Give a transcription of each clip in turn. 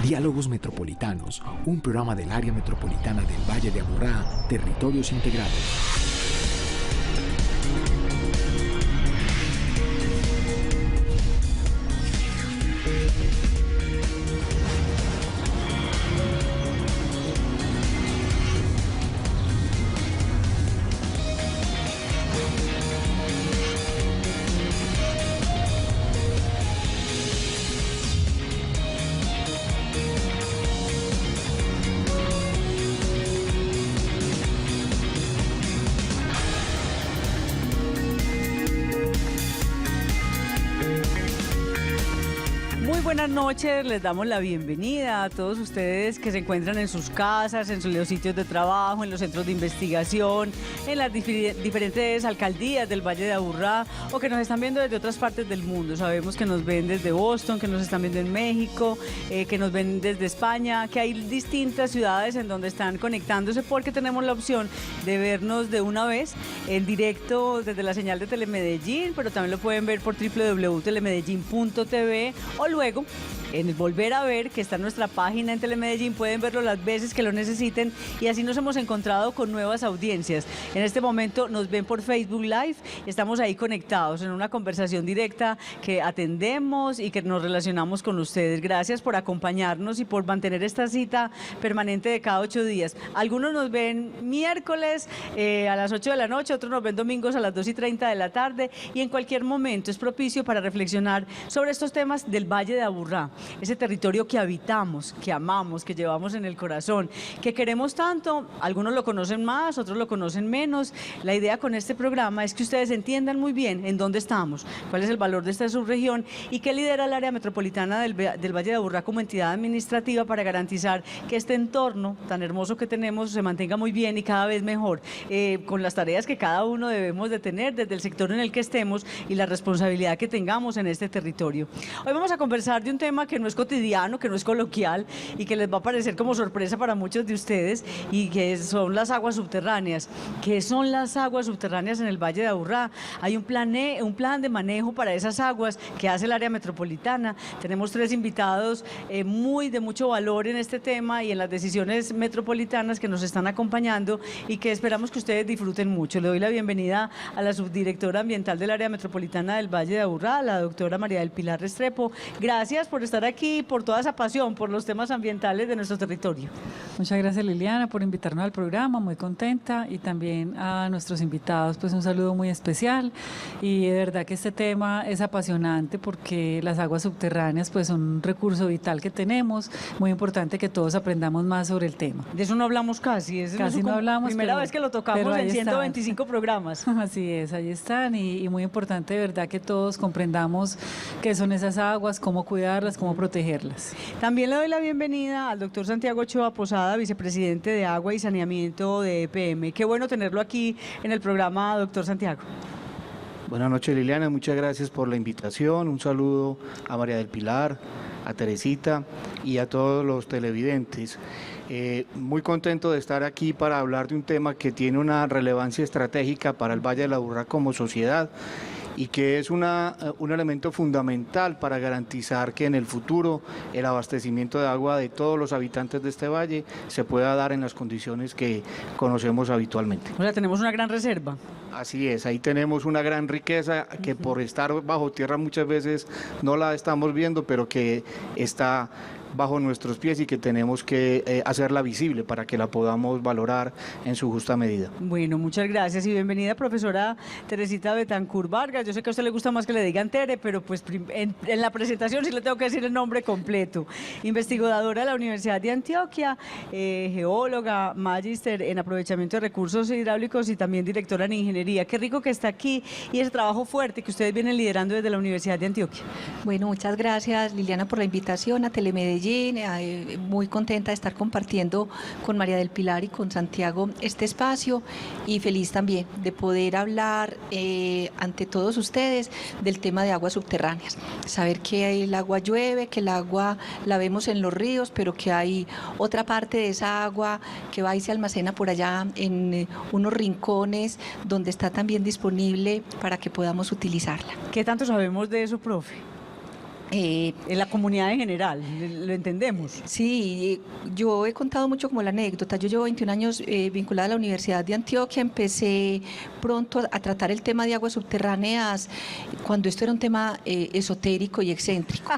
Diálogos Metropolitanos, un programa del área metropolitana del Valle de Aburrá, Territorios Integrados. Buenas noches, les damos la bienvenida a todos ustedes que se encuentran en sus casas, en los sitios de trabajo, en los centros de investigación, en las diferentes alcaldías del Valle de Aburrá o que nos están viendo desde otras partes del mundo. Sabemos que nos ven desde Boston, que nos están viendo en México, que nos ven desde España, que hay distintas ciudades en donde están conectándose porque tenemos la opción de vernos de una vez en directo desde la señal de Telemedellín, pero también lo pueden ver por www.telemedellin.tv o luego en el Volver a Ver, que está en nuestra página en Telemedellín, pueden verlo las veces que lo necesiten y así nos hemos encontrado con nuevas audiencias. En este momento nos ven por Facebook Live y estamos ahí conectados en una conversación directa que atendemos y que nos relacionamos con ustedes. Gracias por acompañarnos y por mantener esta cita permanente de cada 8 días. Algunos nos ven miércoles a las 8 de la noche, otros nos ven domingos a las 2:30 de la tarde y en cualquier momento es propicio para reflexionar sobre estos temas del Valle de Aburrá. Ese territorio que habitamos, que amamos, que llevamos en el corazón, que queremos tanto. Algunos lo conocen más, otros lo conocen menos. La idea con este programa es que ustedes entiendan muy bien en dónde estamos, cuál es el valor de esta subregión y qué lidera el área metropolitana del Valle de Aburrá como entidad administrativa para garantizar que este entorno tan hermoso que tenemos se mantenga muy bien y cada vez mejor, con las tareas que cada uno debemos de tener desde el sector en el que estemos y la responsabilidad que tengamos en este territorio. Hoy vamos a conversar de un tema que no es cotidiano, que no es coloquial y que les va a parecer como sorpresa para muchos de ustedes y que son las aguas subterráneas. ¿Qué son las aguas subterráneas en el Valle de Aburrá? Hay un plan de manejo para esas aguas que hace el área metropolitana. Tenemos 3 invitados de mucho valor en este tema y en las decisiones metropolitanas que nos están acompañando y que esperamos que ustedes disfruten mucho. Le doy la bienvenida a la subdirectora ambiental del área metropolitana del Valle de Aburrá, la doctora María del Pilar Restrepo. Gracias por estar aquí, por toda esa pasión por los temas ambientales de nuestro territorio. Muchas gracias, Liliana, por invitarnos al programa, muy contenta, y también a nuestros invitados, pues un saludo muy especial. Y de verdad que este tema es apasionante porque las aguas subterráneas pues son un recurso vital que tenemos, muy importante que todos aprendamos más sobre el tema. De eso no hablamos casi, no hablamos. Primera vez que lo tocamos en 125 programas. Así es, ahí están y muy importante de verdad que todos comprendamos qué son esas aguas, cómo cuidarlas, cómo protegerlas. También le doy la bienvenida al doctor Santiago Ochoa Posada, vicepresidente de Agua y Saneamiento de EPM. Qué bueno tenerlo aquí en el programa, doctor Santiago. Buenas noches, Liliana, muchas gracias por la invitación. Un saludo a María del Pilar, a Teresita y a todos los televidentes. Muy contento de estar aquí para hablar de un tema que tiene una relevancia estratégica para el Valle de Aburrá como sociedad y que es un elemento fundamental para garantizar que en el futuro el abastecimiento de agua de todos los habitantes de este valle se pueda dar en las condiciones que conocemos habitualmente. O sea, tenemos una gran reserva. Así es, ahí tenemos una gran riqueza que por estar bajo tierra muchas veces no la estamos viendo, pero que está bajo nuestros pies y que tenemos que hacerla visible para que la podamos valorar en su justa medida. Bueno, muchas gracias y bienvenida, profesora Teresita Betancur Vargas. Yo sé que a usted le gusta más que le digan Tere, pero pues en la presentación sí le tengo que decir el nombre completo. Investigadora de la Universidad de Antioquia, geóloga, magíster en aprovechamiento de recursos hidráulicos y también directora en ingeniería. Qué rico que está aquí y ese trabajo fuerte que ustedes vienen liderando desde la Universidad de Antioquia. Bueno, muchas gracias, Liliana, por la invitación a Telemedellín. Muy contenta de estar compartiendo con María del Pilar y con Santiago este espacio y feliz también de poder hablar ante todos ustedes del tema de aguas subterráneas. Saber que el agua llueve, que el agua la vemos en los ríos, pero que hay otra parte de esa agua que va y se almacena por allá en unos rincones donde está también disponible para que podamos utilizarla. ¿Qué tanto sabemos de eso, profe? En la comunidad en general, lo entendemos. Sí, yo he contado mucho como la anécdota. Yo llevo 21 años vinculada a la Universidad de Antioquia. Empecé pronto a tratar el tema de aguas subterráneas cuando esto era un tema esotérico y excéntrico.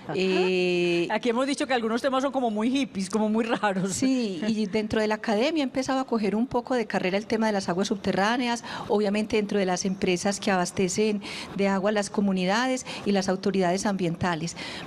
Aquí hemos dicho que algunos temas son como muy hippies, como muy raros. Sí, y dentro de la academia empezaba a coger un poco de carrera el tema de las aguas subterráneas, obviamente dentro de las empresas que abastecen de agua a las comunidades y las autoridades ambientales.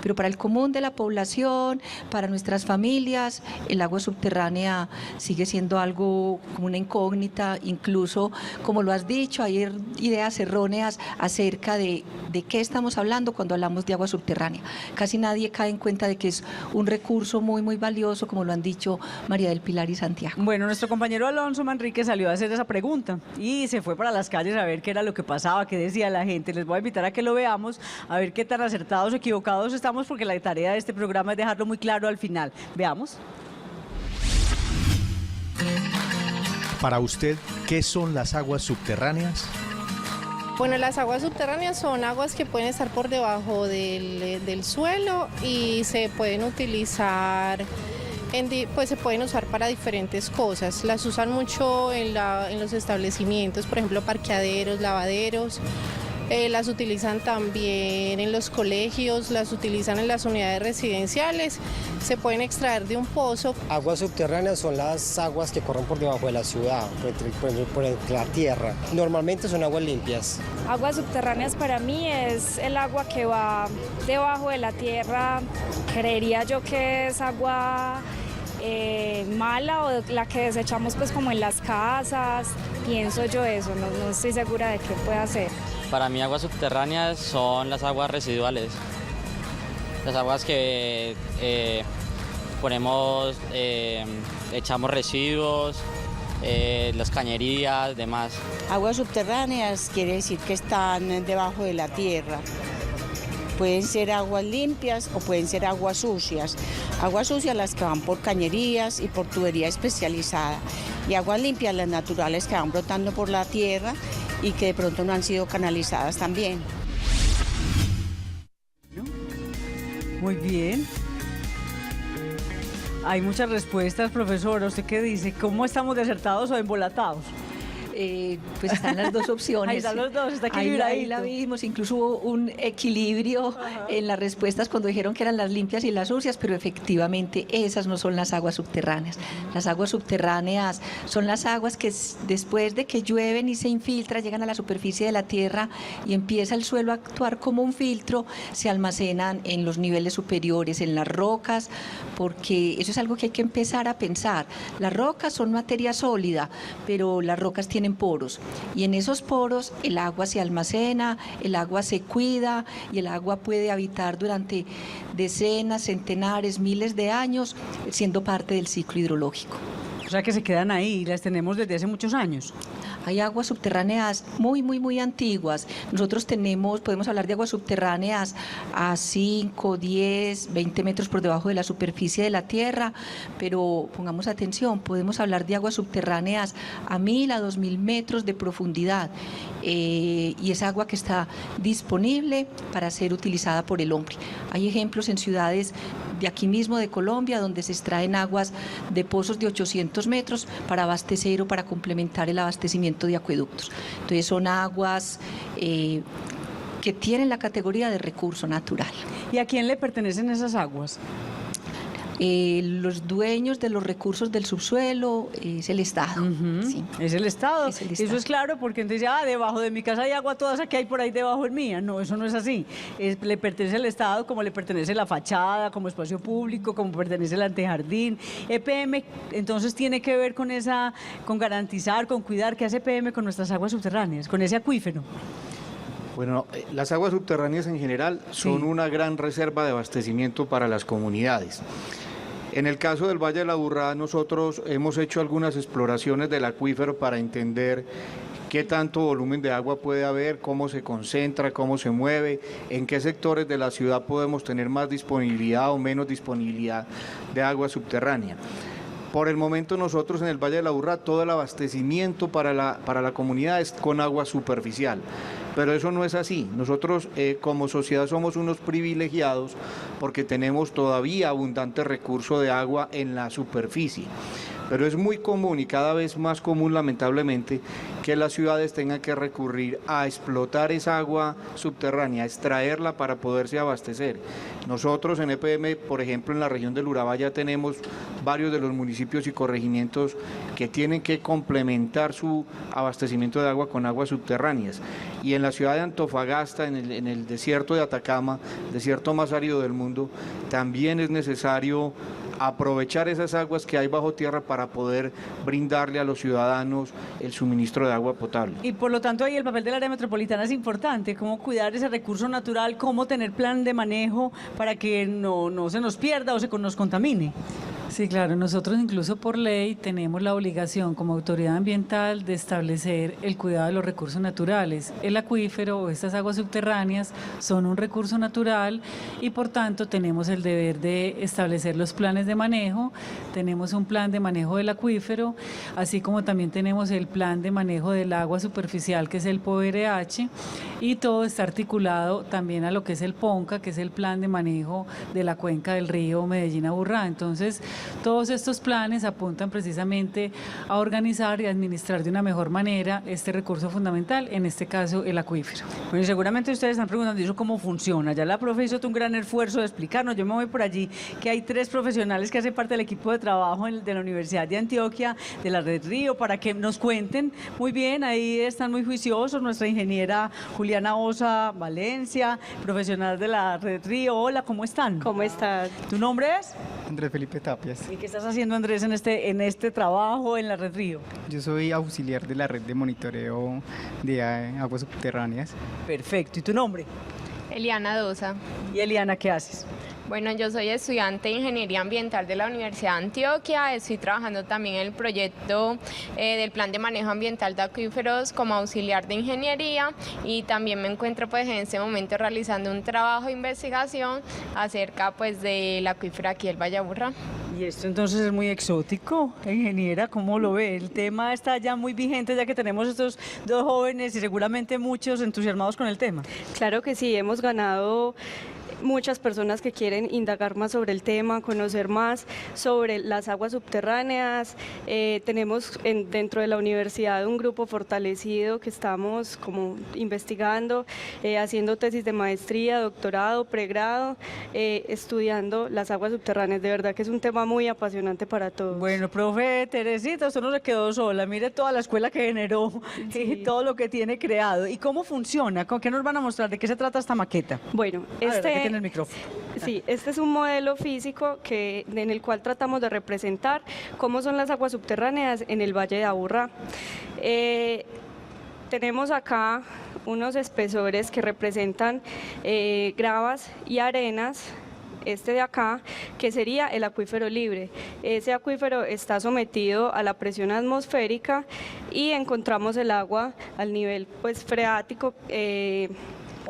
Pero para el común de la población, para nuestras familias, el agua subterránea sigue siendo algo como una incógnita, incluso, como lo has dicho, hay ideas erróneas acerca de qué estamos hablando cuando hablamos de agua subterránea. Casi nadie cae en cuenta de que es un recurso muy, muy valioso, como lo han dicho María del Pilar y Santiago. Bueno, nuestro compañero Alonso Manrique salió a hacer esa pregunta y se fue para las calles a ver qué era lo que pasaba, qué decía la gente. Les voy a invitar a que lo veamos, a ver qué tan acertados o equivocados estamos, porque la tarea de este programa es dejarlo muy claro al final. Veamos. Para usted, ¿qué son las aguas subterráneas? Bueno, las aguas subterráneas son aguas que pueden estar por debajo del suelo y se pueden utilizar, pues se pueden usar para diferentes cosas. Las usan mucho en los establecimientos, por ejemplo, parqueaderos, lavaderos. Las utilizan también en los colegios, las utilizan en las unidades residenciales, se pueden extraer de un pozo. Aguas subterráneas son las aguas que corren por debajo de la ciudad, por la tierra. Normalmente son aguas limpias. Aguas subterráneas para mí es el agua que va debajo de la tierra. Creería yo que es agua mala o la que desechamos pues como en las casas. Pienso yo eso, no estoy segura de qué pueda ser. Para mí aguas subterráneas son las aguas residuales, las aguas que echamos residuos, las cañerías, demás. Aguas subterráneas quiere decir que están debajo de la tierra. Pueden ser aguas limpias o pueden ser aguas sucias. Aguas sucias las que van por cañerías y por tubería especializada. Y aguas limpias las naturales que van brotando por la tierra y que de pronto no han sido canalizadas también. Muy bien. Hay muchas respuestas, profesora. ¿Usted qué dice? ¿Cómo estamos desertados o embolatados? Pues están las dos opciones. Ahí están los dos, está equilibradito. Ahí la vimos, incluso hubo un equilibrio en las respuestas cuando dijeron que eran las limpias y las sucias, pero efectivamente esas no son las aguas subterráneas. Las aguas subterráneas son las aguas que después de que llueven y se infiltra, llegan a la superficie de la tierra y empieza el suelo a actuar como un filtro, se almacenan en los niveles superiores, en las rocas, porque eso es algo que hay que empezar a pensar. Las rocas son materia sólida, pero las rocas tienen poros y en esos poros el agua se almacena, el agua se cuida y el agua puede habitar durante decenas, centenares, miles de años siendo parte del ciclo hidrológico. O sea que se quedan ahí y las tenemos desde hace muchos años. Hay aguas subterráneas muy antiguas. Nosotros podemos hablar de aguas subterráneas a 5, 10, 20 metros por debajo de la superficie de la tierra, pero pongamos atención, podemos hablar de aguas subterráneas a 1000 a 2000 metros de profundidad y es agua que está disponible para ser utilizada por el hombre. Hay ejemplos en ciudades de aquí mismo de Colombia donde se extraen aguas de pozos de 800 metros para abastecer o para complementar el abastecimiento de acueductos. Entonces son aguas que tienen la categoría de recurso natural. ¿Y a quién le pertenecen esas aguas? Los dueños de los recursos del subsuelo es el Estado. Sí. Es el Estado. Es el Estado. Eso es claro, porque entonces debajo de mi casa hay agua, toda esa que hay por ahí debajo es mía. No, eso no es así. Le pertenece al Estado como le pertenece la fachada, como espacio público, como pertenece el antejardín. EPM entonces tiene que ver con garantizar, con cuidar. ¿Qué hace EPM con nuestras aguas subterráneas, con ese acuífero? Bueno, las aguas subterráneas en general son una gran reserva de abastecimiento para las comunidades. En el caso del Valle de la Aburrá, nosotros hemos hecho algunas exploraciones del acuífero para entender qué tanto volumen de agua puede haber, cómo se concentra, cómo se mueve, en qué sectores de la ciudad podemos tener más disponibilidad o menos disponibilidad de agua subterránea. Por el momento nosotros en el Valle de la Aburrá todo el abastecimiento para la comunidad es con agua superficial, pero eso no es así. Nosotros como sociedad somos unos privilegiados porque tenemos todavía abundante recurso de agua en la superficie. Pero es muy común y cada vez más común, lamentablemente, que las ciudades tengan que recurrir a explotar esa agua subterránea, a extraerla para poderse abastecer. Nosotros en EPM, por ejemplo, en la región del Urabá ya tenemos varios de los municipios y corregimientos que tienen que complementar su abastecimiento de agua con aguas subterráneas. Y en la ciudad de Antofagasta, en el desierto de Atacama, desierto más árido del mundo, también es necesario aprovechar esas aguas que hay bajo tierra para poder brindarle a los ciudadanos el suministro de agua potable. Y por lo tanto ahí el papel del área metropolitana es importante, cómo cuidar ese recurso natural, cómo tener plan de manejo para que no se nos pierda o se nos contamine. Sí, claro, nosotros incluso por ley tenemos la obligación como autoridad ambiental de establecer el cuidado de los recursos naturales. El acuífero o estas aguas subterráneas son un recurso natural y por tanto tenemos el deber de establecer los planes de manejo. Tenemos un plan de manejo del acuífero, así como también tenemos el plan de manejo del agua superficial, que es el PORH, y todo está articulado también a lo que es el PONCA, que es el plan de manejo de la cuenca del río Medellín-Aburrá. Entonces, todos estos planes apuntan precisamente a organizar y administrar de una mejor manera este recurso fundamental, en este caso el acuífero. Bueno, y seguramente ustedes están preguntando eso cómo funciona. Ya la profe hizo un gran esfuerzo de explicarnos. Yo me voy por allí, que hay 3 profesionales que hacen parte del equipo de trabajo de la Universidad de Antioquia, de la Red Río, para que nos cuenten muy bien. Ahí están muy juiciosos. Nuestra ingeniera Juliana Osa Valencia, profesional de la Red Río. Hola, ¿cómo están? ¿Cómo estás? ¿Tu nombre es? Andrés Felipe Tapias. ¿Y qué estás haciendo, Andrés, en este trabajo en la Red Río? Yo soy auxiliar de la red de monitoreo de aguas subterráneas. Perfecto. ¿Y tu nombre? Eliana Dosa. ¿Y Eliana, qué haces? Bueno, yo soy estudiante de Ingeniería Ambiental de la Universidad de Antioquia. Estoy trabajando también en el proyecto del Plan de Manejo Ambiental de Acuíferos como auxiliar de ingeniería y también me encuentro pues en este momento realizando un trabajo de investigación acerca pues del acuífero aquí del Valle Aburrá. Y esto entonces es muy exótico, ingeniera, ¿cómo lo ve? El tema está ya muy vigente ya que tenemos estos 2 jóvenes y seguramente muchos entusiasmados con el tema. Claro que sí, hemos ganado muchas personas que quieren indagar más sobre el tema, conocer más sobre las aguas subterráneas. Tenemos dentro de la universidad un grupo fortalecido que estamos como investigando, haciendo tesis de maestría, doctorado, pregrado, estudiando las aguas subterráneas. De verdad que es un tema muy apasionante para todos. Bueno, profe Teresita, usted no se quedó sola. Mire toda la escuela que generó y todo lo que tiene creado. ¿Y cómo funciona? ¿Con qué nos van a mostrar? ¿De qué se trata esta maqueta? Bueno, en el micrófono. Sí, este es un modelo físico en el cual tratamos de representar cómo son las aguas subterráneas en el Valle de Aburrá. Tenemos acá unos espesores que representan gravas y arenas. Este de acá, que sería el acuífero libre. Ese acuífero está sometido a la presión atmosférica y encontramos el agua al nivel pues freático.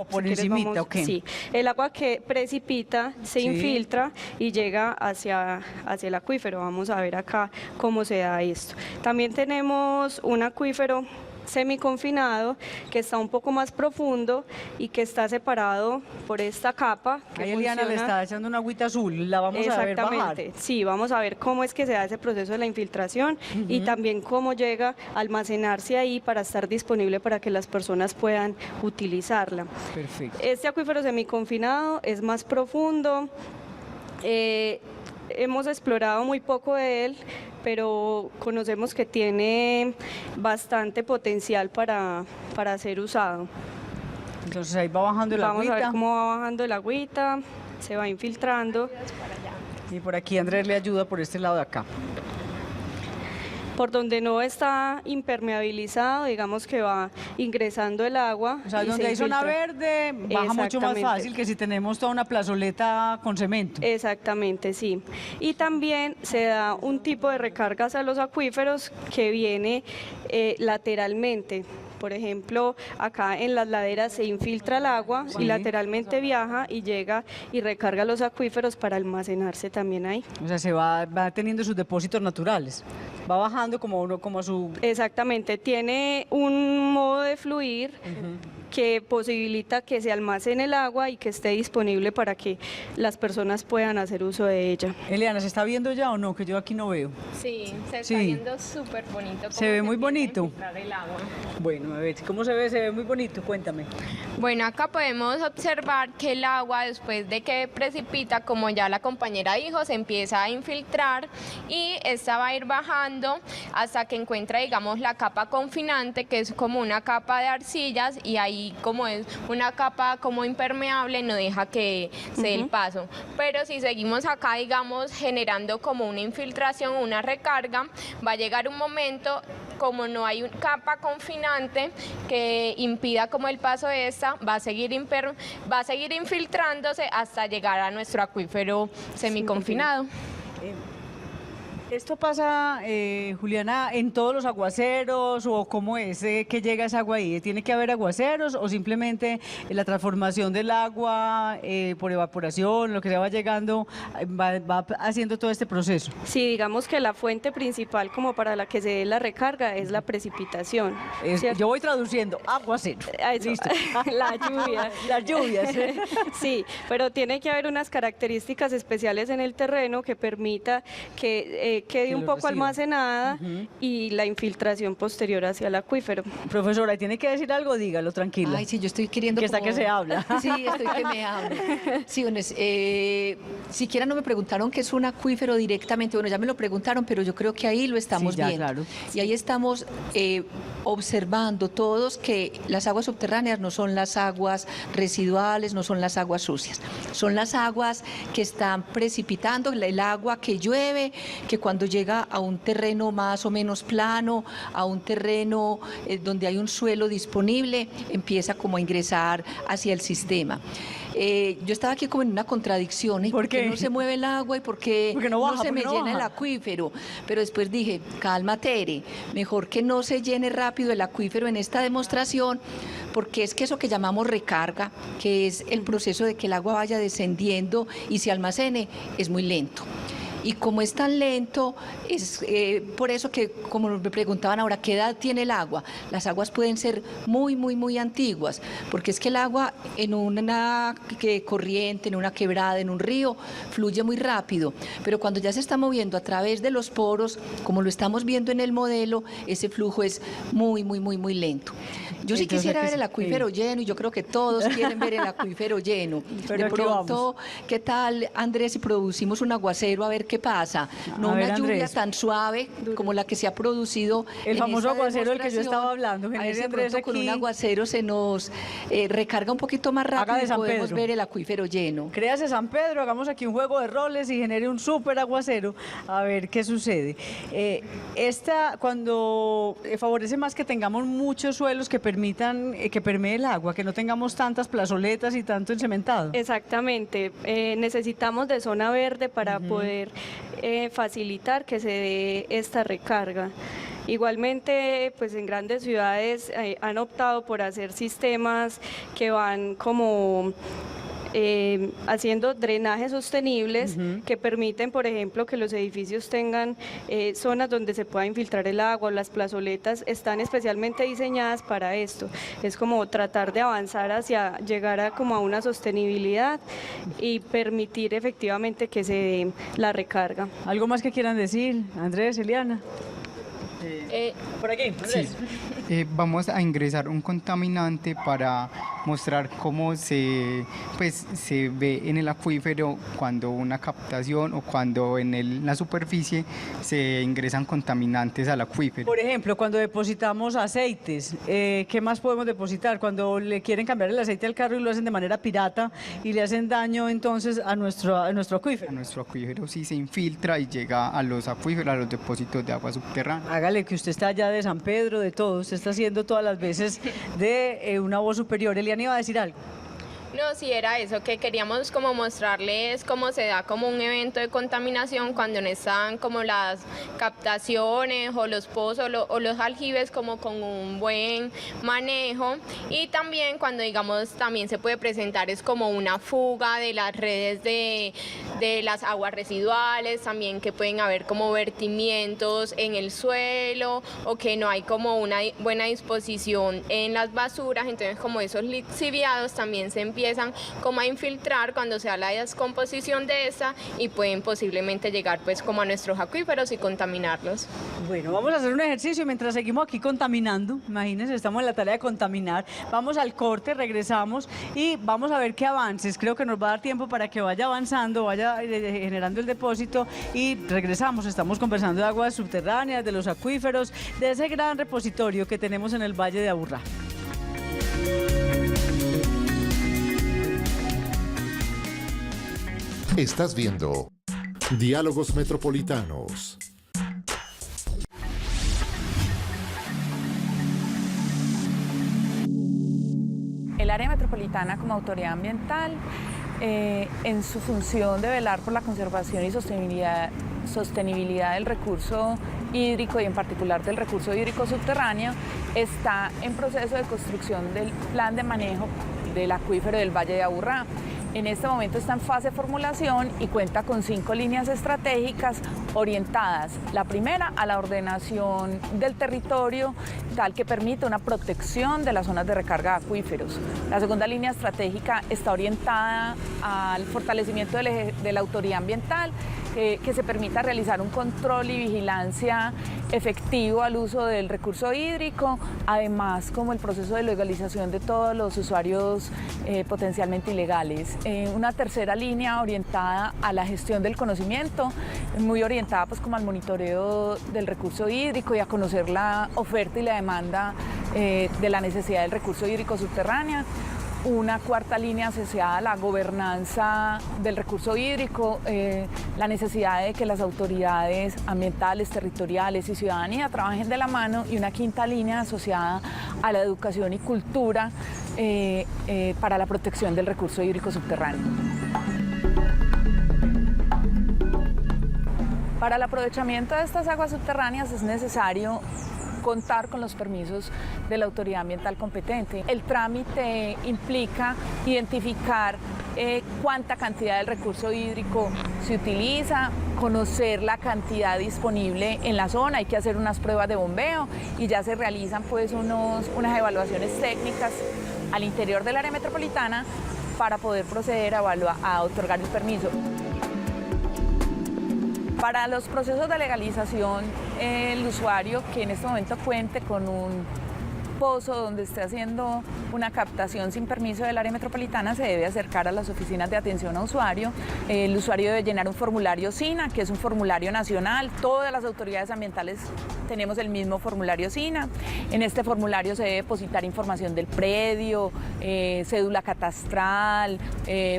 ¿O por encimita o qué? Sí, el agua que precipita se infiltra y llega hacia el acuífero. Vamos a ver acá cómo se da esto. También tenemos un acuífero semiconfinado que está un poco más profundo y que está separado por esta capa. Ahí Eliana le está echando una agüita azul, la vamos a ver bajar. Exactamente, sí, vamos a ver cómo es que se da ese proceso de la infiltración y también cómo llega a almacenarse ahí para estar disponible para que las personas puedan utilizarla. Perfecto. Este acuífero semiconfinado es más profundo. Hemos explorado muy poco de él, pero conocemos que tiene bastante potencial para ser usado. Entonces ahí va bajando el agüita. Vamos a ver cómo va bajando el agüita, se va infiltrando. Y por aquí Andrés le ayuda por este lado de acá. Por donde no está impermeabilizado, digamos que va ingresando el agua. O sea, donde hay zona verde, baja mucho más fácil que si tenemos toda una plazoleta con cemento. Exactamente, sí. Y también se da un tipo de recargas a los acuíferos que viene lateralmente. Por ejemplo, acá en las laderas se infiltra el agua y lateralmente viaja y llega y recarga los acuíferos para almacenarse también ahí. O sea, se va teniendo sus depósitos naturales, va bajando como su... Exactamente, tiene un modo de fluir que posibilita que se almacene el agua y que esté disponible para que las personas puedan hacer uso de ella. Eliana, ¿se está viendo ya o no? Que yo aquí no veo. Sí, se está viendo súper bonito. Se ve muy bonito. El agua. Bueno, a ver, ¿cómo se ve? Se ve muy bonito, cuéntame. Bueno, acá podemos observar que el agua, después de que precipita, como ya la compañera dijo, se empieza a infiltrar y esta va a ir bajando hasta que encuentra, digamos, la capa confinante, que es como una capa de arcillas, y ahí, como es una capa como impermeable, no deja que se dé el paso. Pero si seguimos acá, digamos, generando como una infiltración, una recarga, va a llegar un momento, como no hay una capa confinante que impida como el paso de esta, va a seguir infiltrándose hasta llegar a nuestro acuífero semiconfinado. ¿Esto pasa, Juliana, en todos los aguaceros o cómo es que llega esa agua ahí? ¿Tiene que haber aguaceros o simplemente la transformación del agua por evaporación, lo que se va llegando, va haciendo todo este proceso? Sí, digamos que la fuente principal como para la que se dé la recarga es la precipitación. Yo voy traduciendo, aguacero. Listo. La lluvia. Las lluvias. Sí, pero tiene que haber unas características especiales en el terreno que permita que quede un poco almacenada y la infiltración posterior hacia el acuífero. Profesora, ¿tiene que decir algo? Dígalo, tranquila. Ay, sí, yo estoy queriendo... Que está que se habla. Sí, estoy que me hable. Sí, bueno, siquiera no me preguntaron qué es un acuífero directamente. Bueno, ya me lo preguntaron, pero yo creo que ahí lo estamos viendo. Claro. Y ahí estamos observando todos que las aguas subterráneas no son las aguas residuales, no son las aguas sucias. Son las aguas que están precipitando, el agua que llueve, que cuando llega a un terreno más o menos plano, a un terreno donde hay un suelo disponible, empieza como a ingresar hacia el sistema. Yo estaba aquí como en una contradicción, ¿y por qué no se mueve el agua y por qué no se me llena el acuífero? Pero después dije, calma Tere, mejor que no se llene rápido el acuífero en esta demostración, porque es que eso que llamamos recarga, que es el proceso de que el agua vaya descendiendo y se almacene, es muy lento. Y como es tan lento, es por eso que, como me preguntaban ahora, ¿qué edad tiene el agua? Las aguas pueden ser muy, muy, muy antiguas, porque es que el agua en una corriente, en una quebrada, en un río, fluye muy rápido, pero cuando ya se está moviendo a través de los poros, como lo estamos viendo en el modelo, ese flujo es muy, muy, muy, muy lento. Yo sí quisiera ver el acuífero lleno, y yo creo que todos quieren ver el acuífero lleno. Pero de pronto, ¿qué tal, Andrés, si producimos un aguacero a ver qué pasa? No una lluvia tan suave como la que se ha producido. El famoso aguacero del que yo estaba hablando. A ver, Andrés, con un aguacero se nos recarga un poquito más rápido y podemos ver el acuífero lleno. Créase San Pedro, hagamos aquí un juego de roles y genere un súper aguacero, a ver qué sucede. Cuando favorece más que tengamos muchos suelos que permitan que permee el agua, que no tengamos tantas plazoletas y tanto encementado. Exactamente, necesitamos de zona verde para poder facilitar que se dé esta recarga. Igualmente, pues en grandes ciudades han optado por hacer sistemas que van como haciendo drenajes sostenibles que permiten, por ejemplo, que los edificios tengan zonas donde se pueda infiltrar el agua. Las plazoletas están especialmente diseñadas para esto. Es como tratar de avanzar hacia llegar a como a una sostenibilidad y permitir efectivamente que se dé la recarga. ¿Algo más que quieran decir, Andrés, Eliana? Por aquí, Andrés. Sí. Vamos a ingresar un contaminante para mostrar cómo se ve en el acuífero cuando una captación o cuando en la superficie se ingresan contaminantes al acuífero. Por ejemplo, cuando depositamos aceites, ¿qué más podemos depositar? Cuando le quieren cambiar el aceite al carro y lo hacen de manera pirata y le hacen daño entonces a nuestro acuífero. A nuestro acuífero sí se infiltra y llega a los acuíferos, a los depósitos de agua subterránea. Hágale que usted está allá de San Pedro, de todo, usted está haciendo todas las veces de una voz superior. Eliana iba a decir algo. No, sí, era eso, que queríamos como mostrarles cómo se da como un evento de contaminación cuando no están como las captaciones o los pozos o los aljibes como con un buen manejo, y también cuando digamos también se puede presentar es como una fuga de las redes de las aguas residuales, también que pueden haber como vertimientos en el suelo o que no hay como una buena disposición en las basuras, entonces como esos lixiviados también se empiezan como a infiltrar cuando se da la descomposición de esta y pueden posiblemente llegar pues como a nuestros acuíferos y contaminarlos. Bueno, vamos a hacer un ejercicio mientras seguimos aquí contaminando. Imagínense, estamos en la tarea de contaminar. Vamos al corte, regresamos y vamos a ver qué avances. Creo que nos va a dar tiempo para que vaya avanzando, vaya generando el depósito y regresamos. Estamos conversando de aguas subterráneas, de los acuíferos, de ese gran repositorio que tenemos en el Valle de Aburrá. Estás viendo Diálogos Metropolitanos. El área metropolitana como autoridad ambiental, en su función de velar por la conservación y sostenibilidad del recurso hídrico y en particular del recurso hídrico subterráneo, está en proceso de construcción del plan de manejo del acuífero del Valle de Aburrá. En este momento está en fase de formulación y cuenta con 5 líneas estratégicas orientadas. La primera, a la ordenación del territorio, tal que permita una protección de las zonas de recarga de acuíferos. La segunda línea estratégica está orientada al fortalecimiento de la autoridad ambiental, que se permita realizar un control y vigilancia efectivo al uso del recurso hídrico, además como el proceso de legalización de todos los usuarios potencialmente ilegales. Una tercera línea orientada a la gestión del conocimiento, muy orientada pues como al monitoreo del recurso hídrico y a conocer la oferta y la demanda de la necesidad del recurso hídrico subterráneo. Una cuarta línea asociada a la gobernanza del recurso hídrico, la necesidad de que las autoridades ambientales, territoriales y ciudadanía trabajen de la mano, y una quinta línea asociada a la educación y cultura para la protección del recurso hídrico subterráneo. Para el aprovechamiento de estas aguas subterráneas es necesario contar con los permisos de la autoridad ambiental competente. El trámite implica identificar cuánta cantidad del recurso hídrico se utiliza, conocer la cantidad disponible en la zona, hay que hacer unas pruebas de bombeo y ya se realizan pues unas evaluaciones técnicas al interior del área metropolitana para poder proceder a otorgar el permiso. Para los procesos de legalización, el usuario que en este momento cuente con un pozo donde esté haciendo una captación sin permiso del área metropolitana se debe acercar a las oficinas de atención a usuario. El usuario debe llenar un formulario SINA, que es un formulario nacional. Todas las autoridades ambientales tenemos el mismo formulario SINA. En este formulario se debe depositar información del predio, cédula catastral,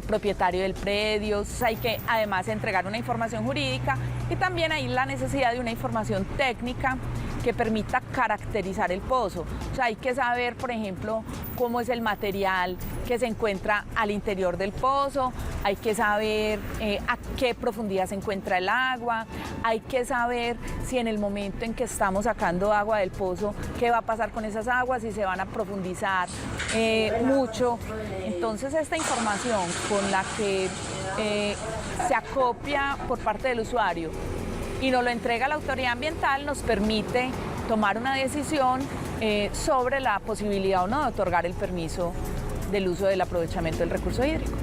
propietario del predio. Hay que además entregar una información jurídica y también hay la necesidad de una información técnica que permita caracterizar el pozo. O sea, hay que saber, por ejemplo, cómo es el material que se encuentra al interior del pozo, hay que saber a qué profundidad se encuentra el agua, hay que saber si en el momento en que estamos sacando agua del pozo, qué va a pasar con esas aguas, si se van a profundizar mucho. Entonces, esta información con la que se acopia por parte del usuario y nos lo entrega la autoridad ambiental, nos permite tomar una decisión sobre la posibilidad o no de otorgar el permiso del uso del aprovechamiento del recurso hídrico.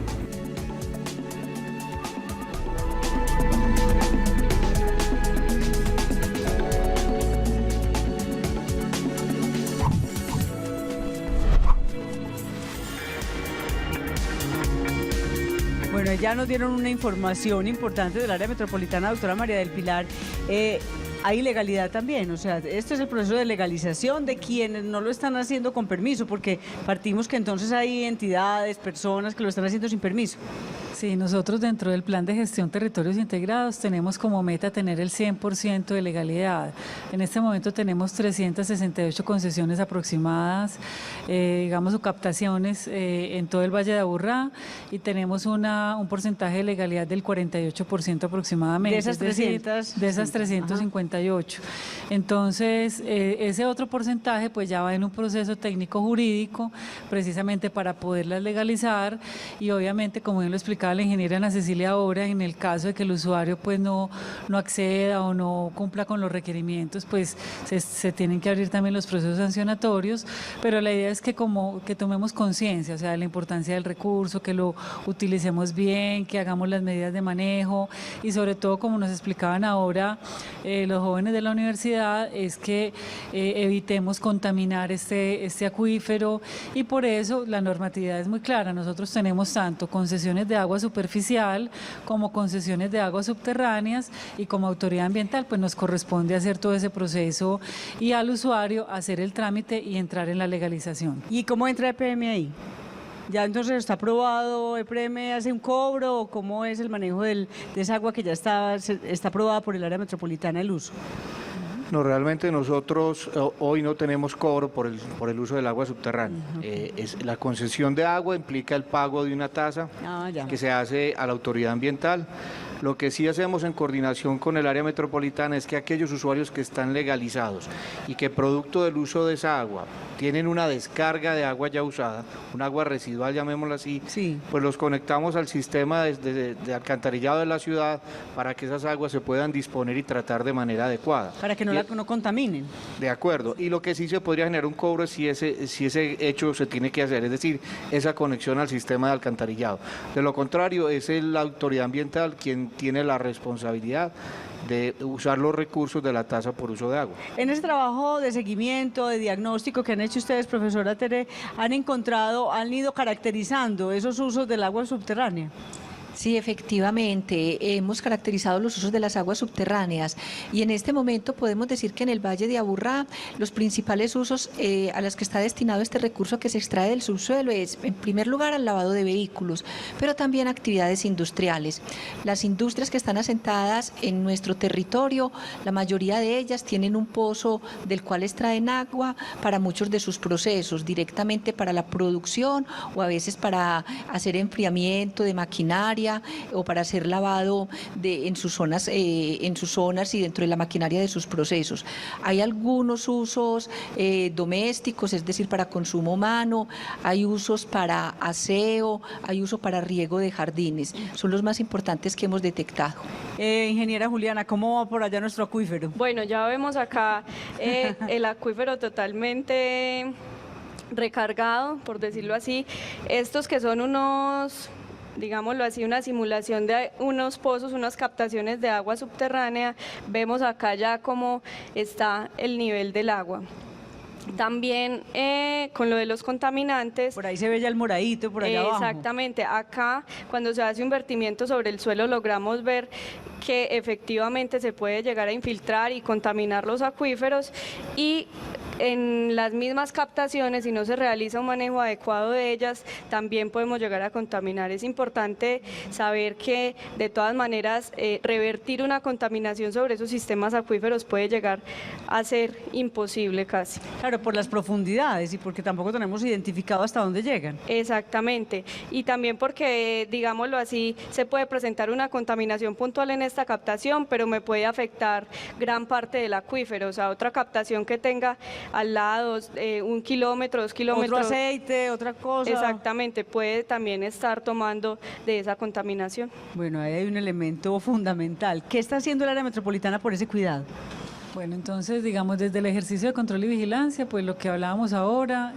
Bueno, ya nos dieron una información importante del área metropolitana, doctora María del Pilar. Hay ilegalidad también, o sea, este es el proceso de legalización de quienes no lo están haciendo con permiso, porque partimos que entonces hay entidades, personas que lo están haciendo sin permiso. Sí, nosotros dentro del Plan de Gestión Territorios Integrados tenemos como meta tener el 100% de legalidad. En este momento tenemos 368 concesiones aproximadas, digamos, o captaciones en todo el Valle de Aburrá, y tenemos un porcentaje de legalidad del 48% aproximadamente. De esas 300. De esas 358. Entonces, ese otro porcentaje pues ya va en un proceso técnico jurídico precisamente para poderlas legalizar, y obviamente, como bien lo explicaba la ingeniera Ana Cecilia ahora, en el caso de que el usuario pues no acceda o no cumpla con los requerimientos, pues se tienen que abrir también los procesos sancionatorios, pero la idea es que tomemos conciencia, o sea, de la importancia del recurso, que lo utilicemos bien, que hagamos las medidas de manejo, y sobre todo, como nos explicaban ahora los jóvenes de la universidad, es que evitemos contaminar este acuífero, y por eso la normatividad es muy clara. Nosotros tenemos tanto concesiones de agua superficial como concesiones de aguas subterráneas, y como autoridad ambiental pues nos corresponde hacer todo ese proceso y al usuario hacer el trámite y entrar en la legalización. ¿Y cómo entra EPM ahí? ¿Ya entonces está aprobado, EPM hace un cobro, o cómo es el manejo de esa agua que ya está aprobada por el área metropolitana el uso? No, realmente nosotros hoy no tenemos cobro por el uso del agua subterránea. La concesión de agua implica el pago de una tasa que se hace a la autoridad ambiental. Lo que sí hacemos en coordinación con el área metropolitana es que aquellos usuarios que están legalizados y que producto del uso de esa agua tienen una descarga de agua ya usada, un agua residual, llamémosla así, pues los conectamos al sistema de alcantarillado de la ciudad para que esas aguas se puedan disponer y tratar de manera adecuada. Para que no contaminen. De acuerdo. Y lo que sí se podría generar un cobro es si ese hecho se tiene que hacer, es decir, esa conexión al sistema de alcantarillado. De lo contrario, es la autoridad ambiental quien tiene la responsabilidad de usar los recursos de la tasa por uso de agua. En ese trabajo de seguimiento, de diagnóstico que han hecho ustedes, profesora Tere, han ido caracterizando esos usos del agua subterránea. Sí, efectivamente, hemos caracterizado los usos de las aguas subterráneas, y en este momento podemos decir que en el Valle de Aburrá los principales usos a los que está destinado este recurso que se extrae del subsuelo es, en primer lugar, al lavado de vehículos, pero también actividades industriales. Las industrias que están asentadas en nuestro territorio, la mayoría de ellas tienen un pozo del cual extraen agua para muchos de sus procesos, directamente para la producción o a veces para hacer enfriamiento de maquinaria, o para hacer lavado en sus zonas y dentro de la maquinaria de sus procesos. Hay algunos usos domésticos, es decir, para consumo humano, hay usos para aseo, hay uso para riego de jardines, son los más importantes que hemos detectado. Ingeniera Juliana, ¿cómo va por allá nuestro acuífero? Bueno, ya vemos acá el acuífero totalmente recargado, por decirlo así. Estos que son unos, digámoslo así, una simulación de unos pozos, unas captaciones de agua subterránea. Vemos acá ya cómo está el nivel del agua. También con lo de los contaminantes. Por ahí se ve ya el moradito, por allá abajo. Exactamente, acá cuando se hace un vertimiento sobre el suelo logramos ver que efectivamente se puede llegar a infiltrar y contaminar los acuíferos, y en las mismas captaciones, si no se realiza un manejo adecuado de ellas, también podemos llegar a contaminar. Es importante saber que de todas maneras revertir una contaminación sobre esos sistemas acuíferos puede llegar a ser imposible casi. Claro, por las profundidades y porque tampoco tenemos identificado hasta dónde llegan. Exactamente, y también porque, digámoslo así, se puede presentar una contaminación puntual en esta captación, pero me puede afectar gran parte del acuífero, o sea, otra captación que tenga al lado 1 kilómetro, 2 kilómetros. Otro aceite, otra cosa. Exactamente, puede también estar tomando de esa contaminación. Bueno, ahí hay un elemento fundamental. ¿Qué está haciendo el área metropolitana por ese cuidado? Bueno, entonces, digamos, desde el ejercicio de control y vigilancia, pues lo que hablábamos ahora,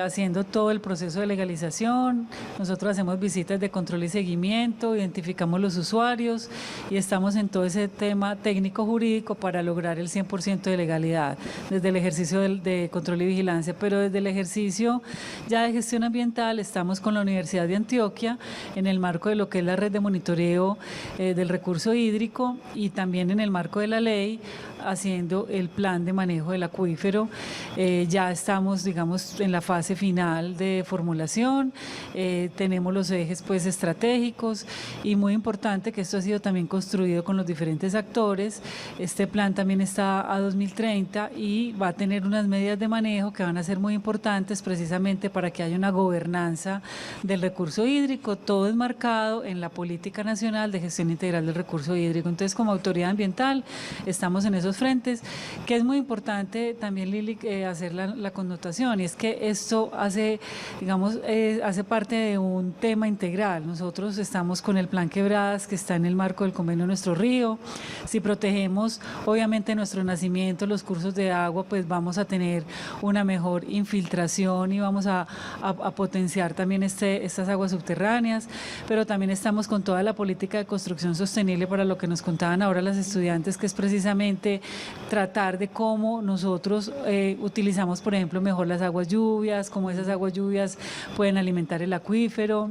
haciendo todo el proceso de legalización, nosotros hacemos visitas de control y seguimiento, identificamos los usuarios y estamos en todo ese tema técnico-jurídico para lograr el 100% de legalidad, desde el ejercicio de control y vigilancia, pero desde el ejercicio ya de gestión ambiental estamos con la Universidad de Antioquia en el marco de lo que es la red de monitoreo del recurso hídrico y también en el marco de la ley, haciendo haciendo el plan de manejo del acuífero. Ya estamos, digamos, en la fase final de formulación, tenemos los ejes pues estratégicos y muy importante que esto ha sido también construido con los diferentes actores. Este plan también está a 2030 y va a tener unas medidas de manejo que van a ser muy importantes precisamente para que haya una gobernanza del recurso hídrico, todo enmarcado en la Política Nacional de Gestión Integral del Recurso Hídrico. Entonces, como autoridad ambiental, estamos en esos frentes, que es muy importante también, Lili, hacer la connotación, y es que esto hace, digamos, hace parte de un tema integral. Nosotros estamos con el Plan Quebradas, que está en el marco del convenio Nuestro Río. Si protegemos, obviamente, nuestro nacimiento, los cursos de agua, pues vamos a tener una mejor infiltración y vamos a potenciar también estas aguas subterráneas, pero también estamos con toda la política de construcción sostenible para lo que nos contaban ahora las estudiantes, que es precisamente tratar de cómo nosotros utilizamos, por ejemplo, mejor las aguas lluvias, cómo esas aguas lluvias pueden alimentar el acuífero.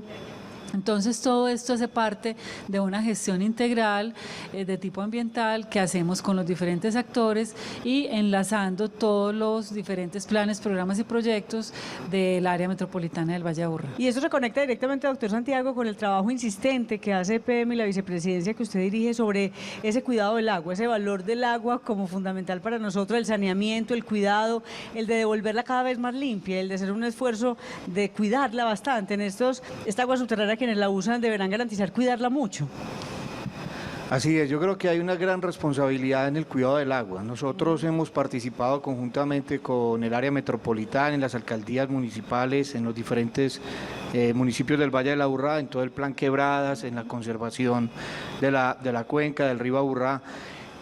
Entonces, todo esto hace parte de una gestión integral de tipo ambiental que hacemos con los diferentes actores y enlazando todos los diferentes planes, programas y proyectos del área metropolitana del Valle de Aburrá. Y eso se conecta directamente, doctor Santiago, con el trabajo insistente que hace EPM y la vicepresidencia que usted dirige sobre ese cuidado del agua, ese valor del agua como fundamental para nosotros, el saneamiento, el cuidado, el de devolverla cada vez más limpia, el de hacer un esfuerzo de cuidarla bastante. En esta agua subterránea, quienes la usan deberán garantizar cuidarla mucho. Así es, yo creo que hay una gran responsabilidad en el cuidado del agua. Nosotros hemos participado conjuntamente con el área metropolitana, en las alcaldías municipales, en los diferentes municipios del Valle de la Aburrá, en todo el plan Quebradas, en la conservación de la cuenca del río Aburrá,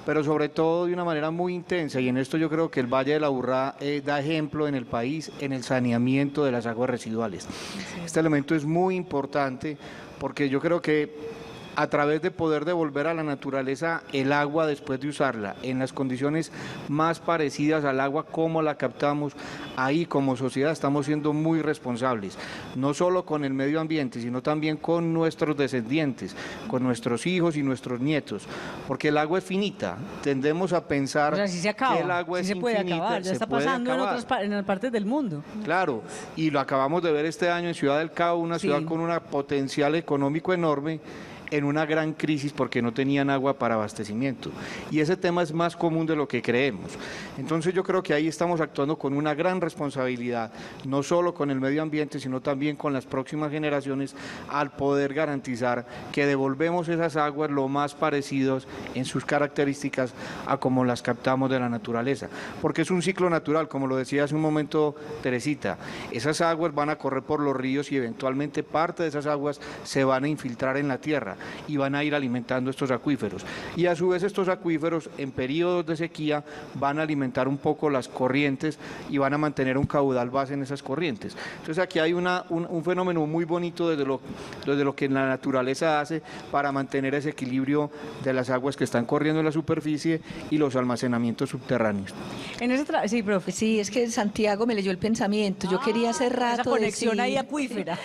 pero sobre todo de una manera muy intensa, y en esto yo creo que el Valle de la Aburrá da ejemplo en el país en el saneamiento de las aguas residuales. Este elemento es muy importante porque yo creo que a través de poder devolver a la naturaleza el agua después de usarla, en las condiciones más parecidas al agua como la captamos, ahí como sociedad estamos siendo muy responsables, no solo con el medio ambiente, sino también con nuestros descendientes, con nuestros hijos y nuestros nietos, porque el agua es finita, tendemos a pensar si se acaba, que el agua si es se puede infinita, acabar, ya está pasando en otras partes del mundo. Claro, y lo acabamos de ver este año en Ciudad del Cabo, una ciudad con un potencial económico enorme, en una gran crisis porque no tenían agua para abastecimiento. Y ese tema es más común de lo que creemos. Entonces yo creo que ahí estamos actuando con una gran responsabilidad, no solo con el medio ambiente, sino también con las próximas generaciones, al poder garantizar que devolvemos esas aguas lo más parecidos en sus características a como las captamos de la naturaleza. Porque es un ciclo natural, como lo decía hace un momento Teresita. Esas aguas van a correr por los ríos y eventualmente parte de esas aguas se van a infiltrar en la tierra y van a ir alimentando estos acuíferos. Y a su vez estos acuíferos en periodos de sequía van a alimentar un poco las corrientes y van a mantener un caudal base en esas corrientes. Entonces aquí hay un fenómeno muy bonito desde lo que la naturaleza hace para mantener ese equilibrio de las aguas que están corriendo en la superficie y los almacenamientos subterráneos. Sí, profe. Sí, es que Santiago me leyó el pensamiento. Yo quería hace rato esa conexión decir, ahí acuífera.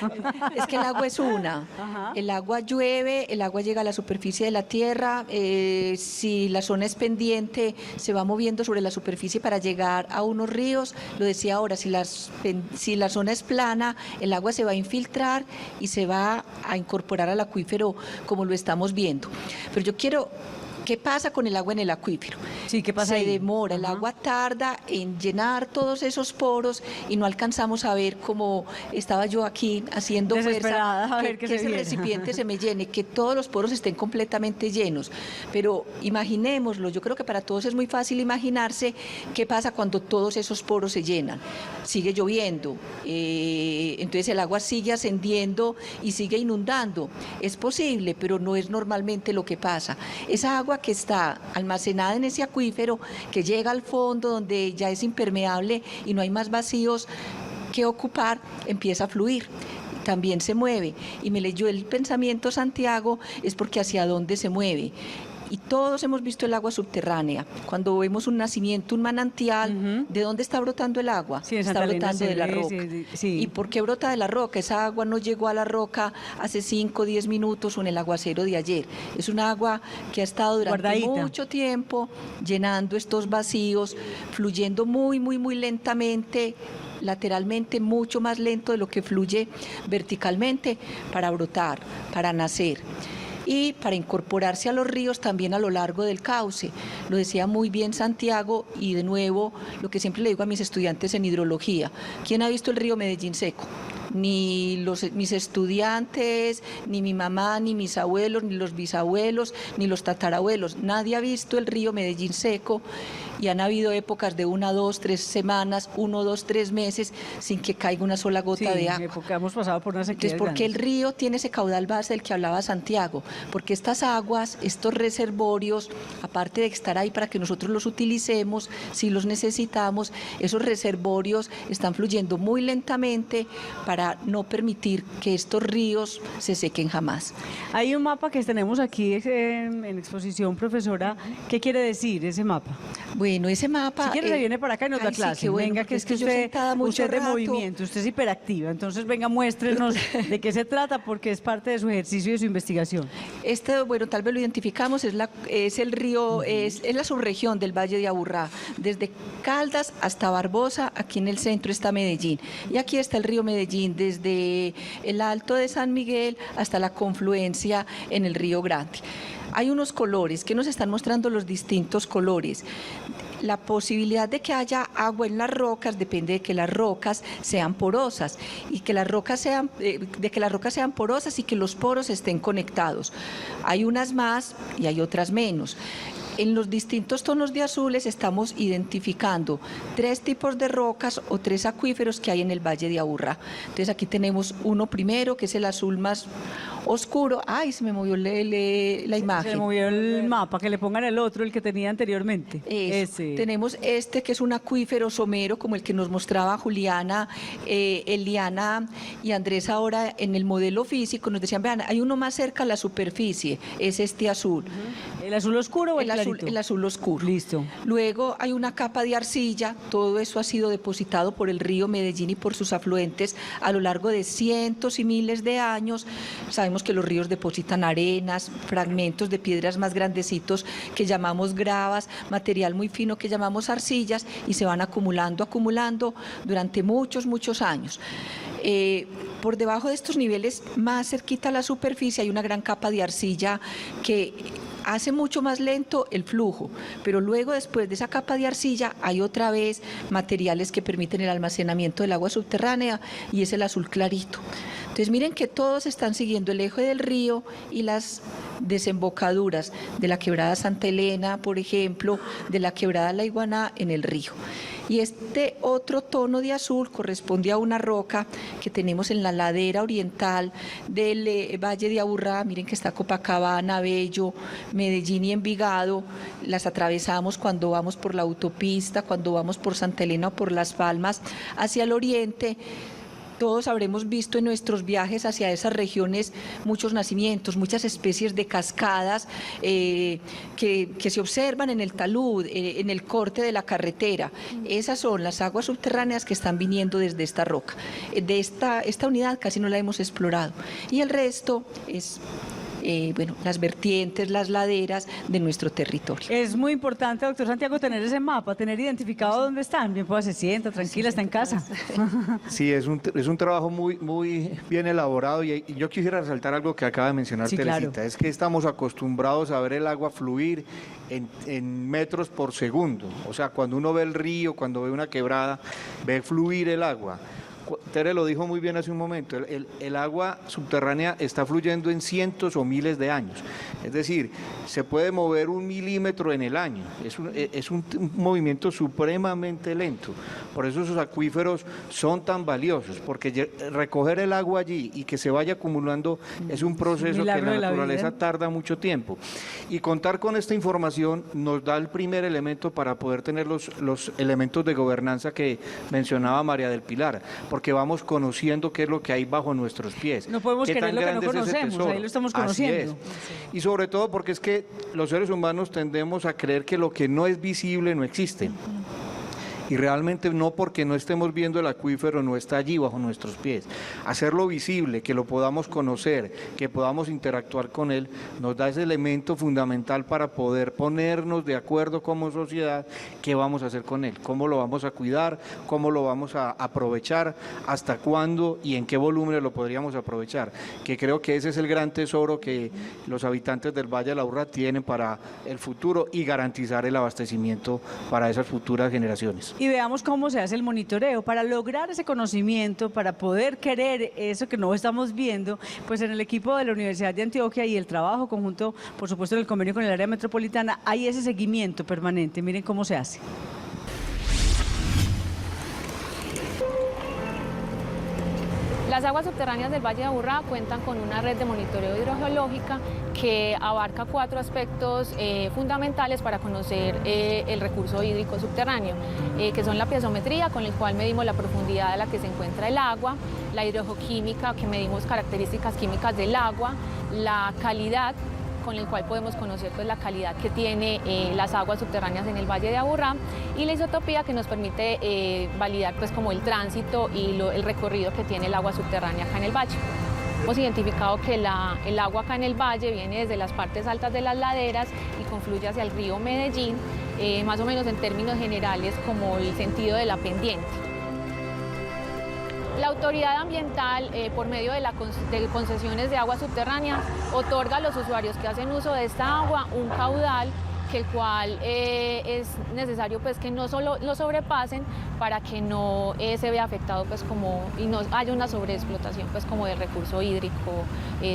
Es que el agua es una. Ajá. El agua llueve, el agua llega a la superficie de la tierra. Si la zona es pendiente, se va moviendo sobre la superficie para llegar a unos ríos. Lo decía ahora, si la zona es plana, el agua se va a infiltrar y se va a incorporar al acuífero como lo estamos viendo. Pero yo quiero... ¿Qué pasa con el agua en el acuífero? Sí, ¿qué pasa? Se ahí? demora, el agua tarda en llenar todos esos poros y no alcanzamos a ver, como estaba yo aquí haciendo Desesperada, fuerza, a ver que qué se ese viene. recipiente se me llene, que todos los poros estén completamente llenos. Pero imaginémoslo, yo creo que para todos es muy fácil imaginarse qué pasa cuando todos esos poros se llenan. Sigue lloviendo, entonces el agua sigue ascendiendo y sigue inundando. Es posible, pero no es normalmente lo que pasa. Esa agua que está almacenada en ese acuífero, que llega al fondo donde ya es impermeable y no hay más vacíos que ocupar, empieza a fluir. También se mueve. Y me leyó el pensamiento Santiago, es porque hacia dónde se mueve. y todos hemos visto el agua subterránea. Cuando vemos un nacimiento, un manantial, ¿de dónde está brotando el agua? Sí, está brotando de la roca. Sí. ¿Y por qué brota de la roca? Esa agua no llegó a la roca hace 5 o 10 minutos o en el aguacero de ayer. Es un agua que ha estado durante guardadita, mucho tiempo llenando estos vacíos, fluyendo muy, muy, muy lentamente, lateralmente, mucho más lento de lo que fluye verticalmente, para brotar, para nacer y para incorporarse a los ríos también a lo largo del cauce. Lo decía muy bien Santiago, y de nuevo lo que siempre le digo a mis estudiantes en hidrología: ¿quién ha visto el río Medellín seco? Ni mis estudiantes, ni mi mamá, ni mis abuelos, ni los bisabuelos, ni los tatarabuelos. Nadie ha visto el río Medellín seco, y han habido épocas de 1, 2, 3 semanas, 1, 2, 3 meses sin que caiga una sola gota de agua. Porque hemos pasado por una sequía. Entonces, ¿por qué el río tiene ese caudal base del que hablaba Santiago? Porque estas aguas, estos reservorios, aparte de estar ahí para que nosotros los utilicemos, si los necesitamos, esos reservorios están fluyendo muy lentamente para no permitir que estos ríos se sequen jamás. Hay un mapa que tenemos aquí en exposición, profesora. ¿Qué quiere decir ese mapa? Bueno, ese mapa... Si quiere, se viene para acá y nos da clase. Sí, bueno, venga, que es que yo sentada mucho usted de rato. movimiento, usted es hiperactiva. Entonces, venga, muéstrenos de qué se trata, porque es parte de su ejercicio y de su investigación. Bueno, tal vez lo identificamos, es el río, es la subregión del Valle de Aburrá, desde Caldas hasta Barbosa. Aquí en el centro está Medellín, y aquí está el río Medellín, desde el Alto de San Miguel hasta la confluencia en el Río Grande. Hay unos colores que nos están mostrando los distintos colores. La posibilidad de que haya agua en las rocas depende de que las rocas sean porosas, y que las rocas sean porosas y que los poros estén conectados. Hay unas más y hay otras menos. En los distintos tonos de azules estamos identificando 3 tipos de rocas o 3 acuíferos que hay en el Valle de Aburrá. Entonces aquí tenemos uno primero, que es el azul más oscuro. Ay, se me movió la imagen. Se movió el mapa, que le pongan el otro, el que tenía anteriormente. Ese. Tenemos este, que es un acuífero somero, como el que nos mostraba Juliana, Eliana y Andrés ahora en el modelo físico. Nos decían, vean, hay uno más cerca a la superficie, es este azul. ¿El azul oscuro o el clarito? El azul oscuro. Listo. Luego hay una capa de arcilla. Todo eso ha sido depositado por el río Medellín y por sus afluentes a lo largo de cientos y miles de años. Sabemos que los ríos depositan arenas, fragmentos de piedras más grandecitos que llamamos gravas, material muy fino que llamamos arcillas, y se van acumulando durante muchos años. Por debajo de estos niveles, más cerquita a la superficie, hay una gran capa de arcilla que hace mucho más lento el flujo, pero luego, después de esa capa de arcilla, hay otra vez materiales que permiten el almacenamiento del agua subterránea, y es el azul clarito. Entonces, miren que todos están siguiendo el eje del río y las desembocaduras de la quebrada Santa Elena, por ejemplo, de la quebrada La Iguaná en el río. Y este otro tono de azul corresponde a una roca que tenemos en la ladera oriental del Valle de Aburrá. Miren que está Copacabana, Bello, Medellín y Envigado. Las atravesamos cuando vamos por la autopista, cuando vamos por Santa Elena o por Las Palmas hacia el oriente. Todos habremos visto en nuestros viajes hacia esas regiones muchos nacimientos, muchas especies de cascadas que se observan en el talud, en el corte de la carretera. Esas son las aguas subterráneas que están viniendo desde esta roca. De esta unidad casi no la hemos explorado, y el resto es las vertientes, las laderas de nuestro territorio. Es muy importante, doctor Santiago, tener ese mapa, tener identificado dónde están. Bien, pues se sienta, tranquila, está en casa. Sí, es un trabajo muy bien elaborado, y yo quisiera resaltar algo que acaba de mencionar Teresita. Claro. Es que estamos acostumbrados a ver el agua fluir en metros por segundo. O sea, cuando uno ve el río, cuando ve una quebrada, ve fluir el agua. Tere lo dijo muy bien hace un momento, el agua subterránea está fluyendo en cientos o miles de años. Es decir, se puede mover 1 milímetro en el año. Es un movimiento supremamente lento. Por eso esos acuíferos son tan valiosos, porque recoger el agua allí y que se vaya acumulando es un proceso que la naturaleza tarda mucho tiempo. Y contar con esta información nos da el primer elemento para poder tener los elementos de gobernanza que mencionaba María del Pilar, porque vamos vamos conociendo qué es lo que hay bajo nuestros pies. No podemos querer lo que no conocemos, ahí lo estamos conociendo. Así es. Y sobre todo porque es que los seres humanos tendemos a creer que lo que no es visible no existe. Y realmente no, porque no estemos viendo el acuífero, no está allí bajo nuestros pies. Hacerlo visible, que lo podamos conocer, que podamos interactuar con él, nos da ese elemento fundamental para poder ponernos de acuerdo como sociedad qué vamos a hacer con él, cómo lo vamos a cuidar, cómo lo vamos a aprovechar, hasta cuándo y en qué volumen lo podríamos aprovechar, que creo que ese es el gran tesoro que los habitantes del Valle del Aburrá tienen para el futuro y garantizar el abastecimiento para esas futuras generaciones. Y veamos cómo se hace el monitoreo. Para lograr ese conocimiento, para poder querer eso que no estamos viendo, pues en el equipo de la Universidad de Antioquia y el trabajo conjunto, por supuesto en el convenio con el área metropolitana, hay ese seguimiento permanente. Miren cómo se hace. Las aguas subterráneas del Valle de Aburrá cuentan con una red de monitoreo hidrogeológica que abarca 4 aspectos fundamentales para conocer el recurso hídrico subterráneo, que son la piezometría, con el cual medimos la profundidad a la que se encuentra el agua, la hidrogeoquímica, que medimos características químicas del agua, la calidad, con el cual podemos conocer pues, la calidad que tiene las aguas subterráneas en el Valle de Aburrá, y la isotopía, que nos permite validar pues, como el tránsito y el recorrido que tiene el agua subterránea acá en el valle. Hemos identificado que el agua acá en el valle viene desde las partes altas de las laderas y confluye hacia el río Medellín, más o menos en términos generales como el sentido de la pendiente. La autoridad ambiental, por medio de concesiones de agua subterránea, otorga a los usuarios que hacen uso de esta agua un caudal que el cual es necesario pues, que no solo lo sobrepasen para que no se vea afectado pues, y no haya una sobreexplotación pues, como del recurso hídrico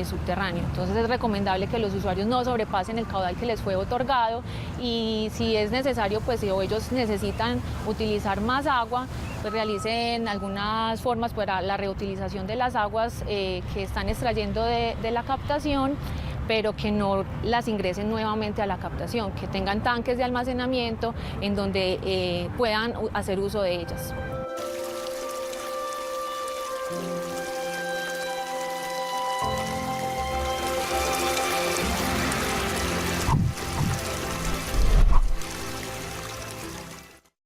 subterráneo. Entonces es recomendable que los usuarios no sobrepasen el caudal que les fue otorgado, y si es necesario pues, o ellos necesitan utilizar más agua, pues realicen algunas formas para la reutilización de las aguas que están extrayendo de la captación, pero que no las ingresen nuevamente a la captación, que tengan tanques de almacenamiento en donde puedan hacer uso de ellas.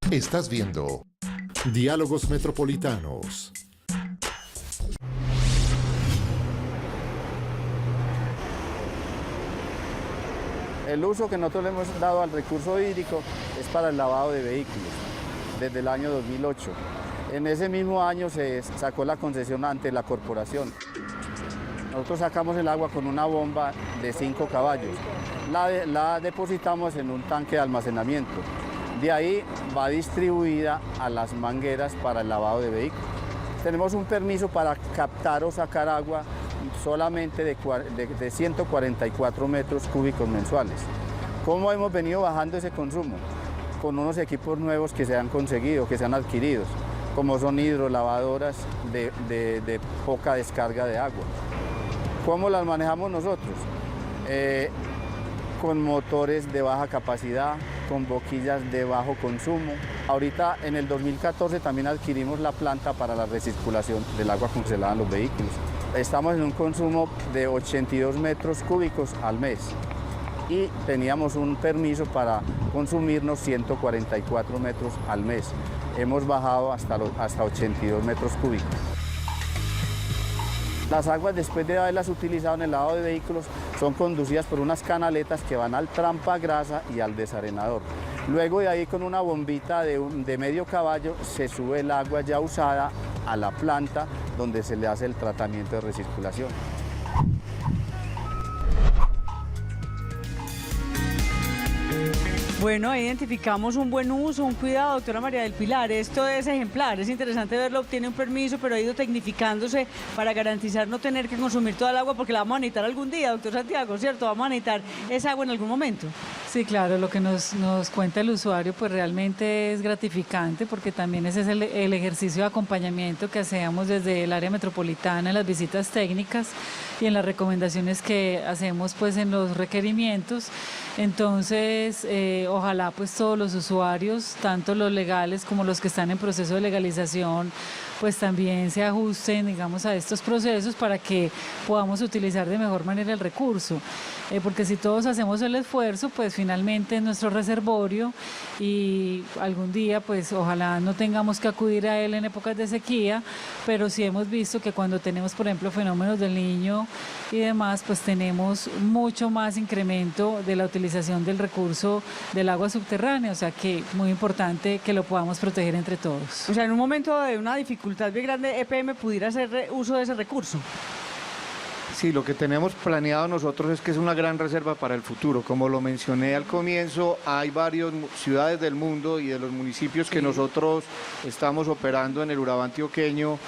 Estás viendo Diálogos Metropolitanos. El uso que nosotros le hemos dado al recurso hídrico es para el lavado de vehículos, desde el año 2008. En ese mismo año se sacó la concesión ante la corporación. Nosotros sacamos el agua con una bomba de 5 caballos. La depositamos en un tanque de almacenamiento. De ahí va distribuida a las mangueras para el lavado de vehículos. Tenemos un permiso para captar o sacar agua solamente de 144 metros cúbicos mensuales. ¿Cómo hemos venido bajando ese consumo? Con unos equipos nuevos que se han conseguido, que se han adquirido, como son hidrolavadoras de poca descarga de agua. ¿Cómo las manejamos nosotros? Con motores de baja capacidad, con boquillas de bajo consumo. Ahorita en el 2014 también adquirimos la planta para la recirculación del agua congelada en los vehículos. Estamos en un consumo de 82 metros cúbicos al mes y teníamos un permiso para consumirnos 144 metros al mes. Hemos bajado hasta 82 metros cúbicos. Las aguas, después de haberlas utilizado en el lavado de vehículos, son conducidas por unas canaletas que van al trampa grasa y al desarenador. Luego de ahí, con una bombita de medio caballo, se sube el agua ya usada a la planta donde se le hace el tratamiento de recirculación. Bueno, identificamos un buen uso, un cuidado, doctora María del Pilar. Esto es ejemplar, es interesante verlo, obtiene un permiso, pero ha ido tecnificándose para garantizar no tener que consumir toda el agua, porque la vamos a necesitar algún día, doctor Santiago, ¿cierto? Vamos a necesitar esa agua en algún momento. Sí, claro, lo que nos cuenta el usuario pues realmente es gratificante, porque también ese es el ejercicio de acompañamiento que hacemos desde el área metropolitana en las visitas técnicas y en las recomendaciones que hacemos pues en los requerimientos. Entonces, ojalá pues todos los usuarios, tanto los legales como los que están en proceso de legalización, pues también se ajusten, digamos, a estos procesos para que podamos utilizar de mejor manera el recurso. Porque si todos hacemos el esfuerzo, pues finalmente es nuestro reservorio y algún día, pues ojalá no tengamos que acudir a él en épocas de sequía, pero sí hemos visto que cuando tenemos, por ejemplo, fenómenos del Niño y demás, pues tenemos mucho más incremento de la utilización del recurso del agua subterránea, o sea que muy importante que lo podamos proteger entre todos. O sea, en un momento de una dificultad bien grande, EPM pudiera hacer uso de ese recurso. Sí, lo que tenemos planeado nosotros es que es una gran reserva para el futuro. Como lo mencioné al comienzo, hay varias ciudades del mundo y de los municipios que nosotros estamos operando en el Urabá antioqueño.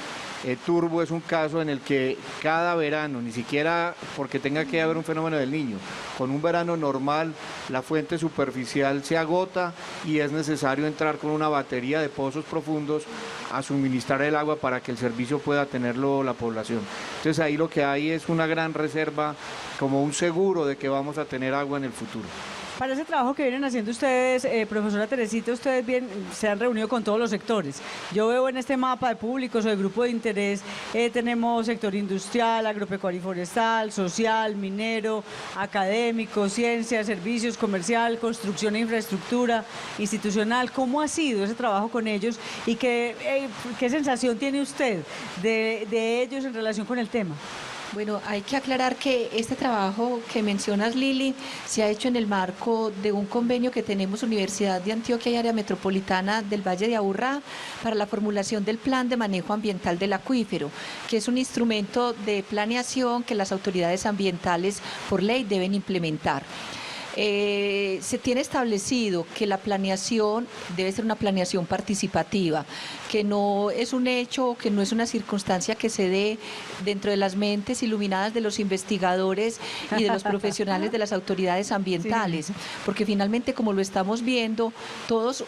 Turbo es un caso en el que cada verano, ni siquiera porque tenga que haber un fenómeno del Niño, con un verano normal la fuente superficial se agota y es necesario entrar con una batería de pozos profundos a suministrar el agua para que el servicio pueda tenerlo la población. Entonces ahí lo que hay es una gran reserva, como un seguro de que vamos a tener agua en el futuro. Para ese trabajo que vienen haciendo ustedes, profesora Teresita, ustedes bien se han reunido con todos los sectores. Yo veo en este mapa de públicos o de grupo de interés, tenemos sector industrial, agropecuario y forestal, social, minero, académico, ciencia, servicios, comercial, construcción e infraestructura, institucional. ¿Cómo ha sido ese trabajo con ellos y qué sensación tiene usted de ellos en relación con el tema? Bueno, hay que aclarar que este trabajo que mencionas, Lili, se ha hecho en el marco de un convenio que tenemos Universidad de Antioquia y Área Metropolitana del Valle de Aburrá para la formulación del Plan de Manejo Ambiental del Acuífero, que es un instrumento de planeación que las autoridades ambientales por ley deben implementar. Se tiene establecido que la planeación debe ser una planeación participativa, que no es un hecho, que no es una circunstancia que se dé dentro de las mentes iluminadas de los investigadores y de los profesionales de las autoridades ambientales, porque finalmente, como lo estamos viendo, todos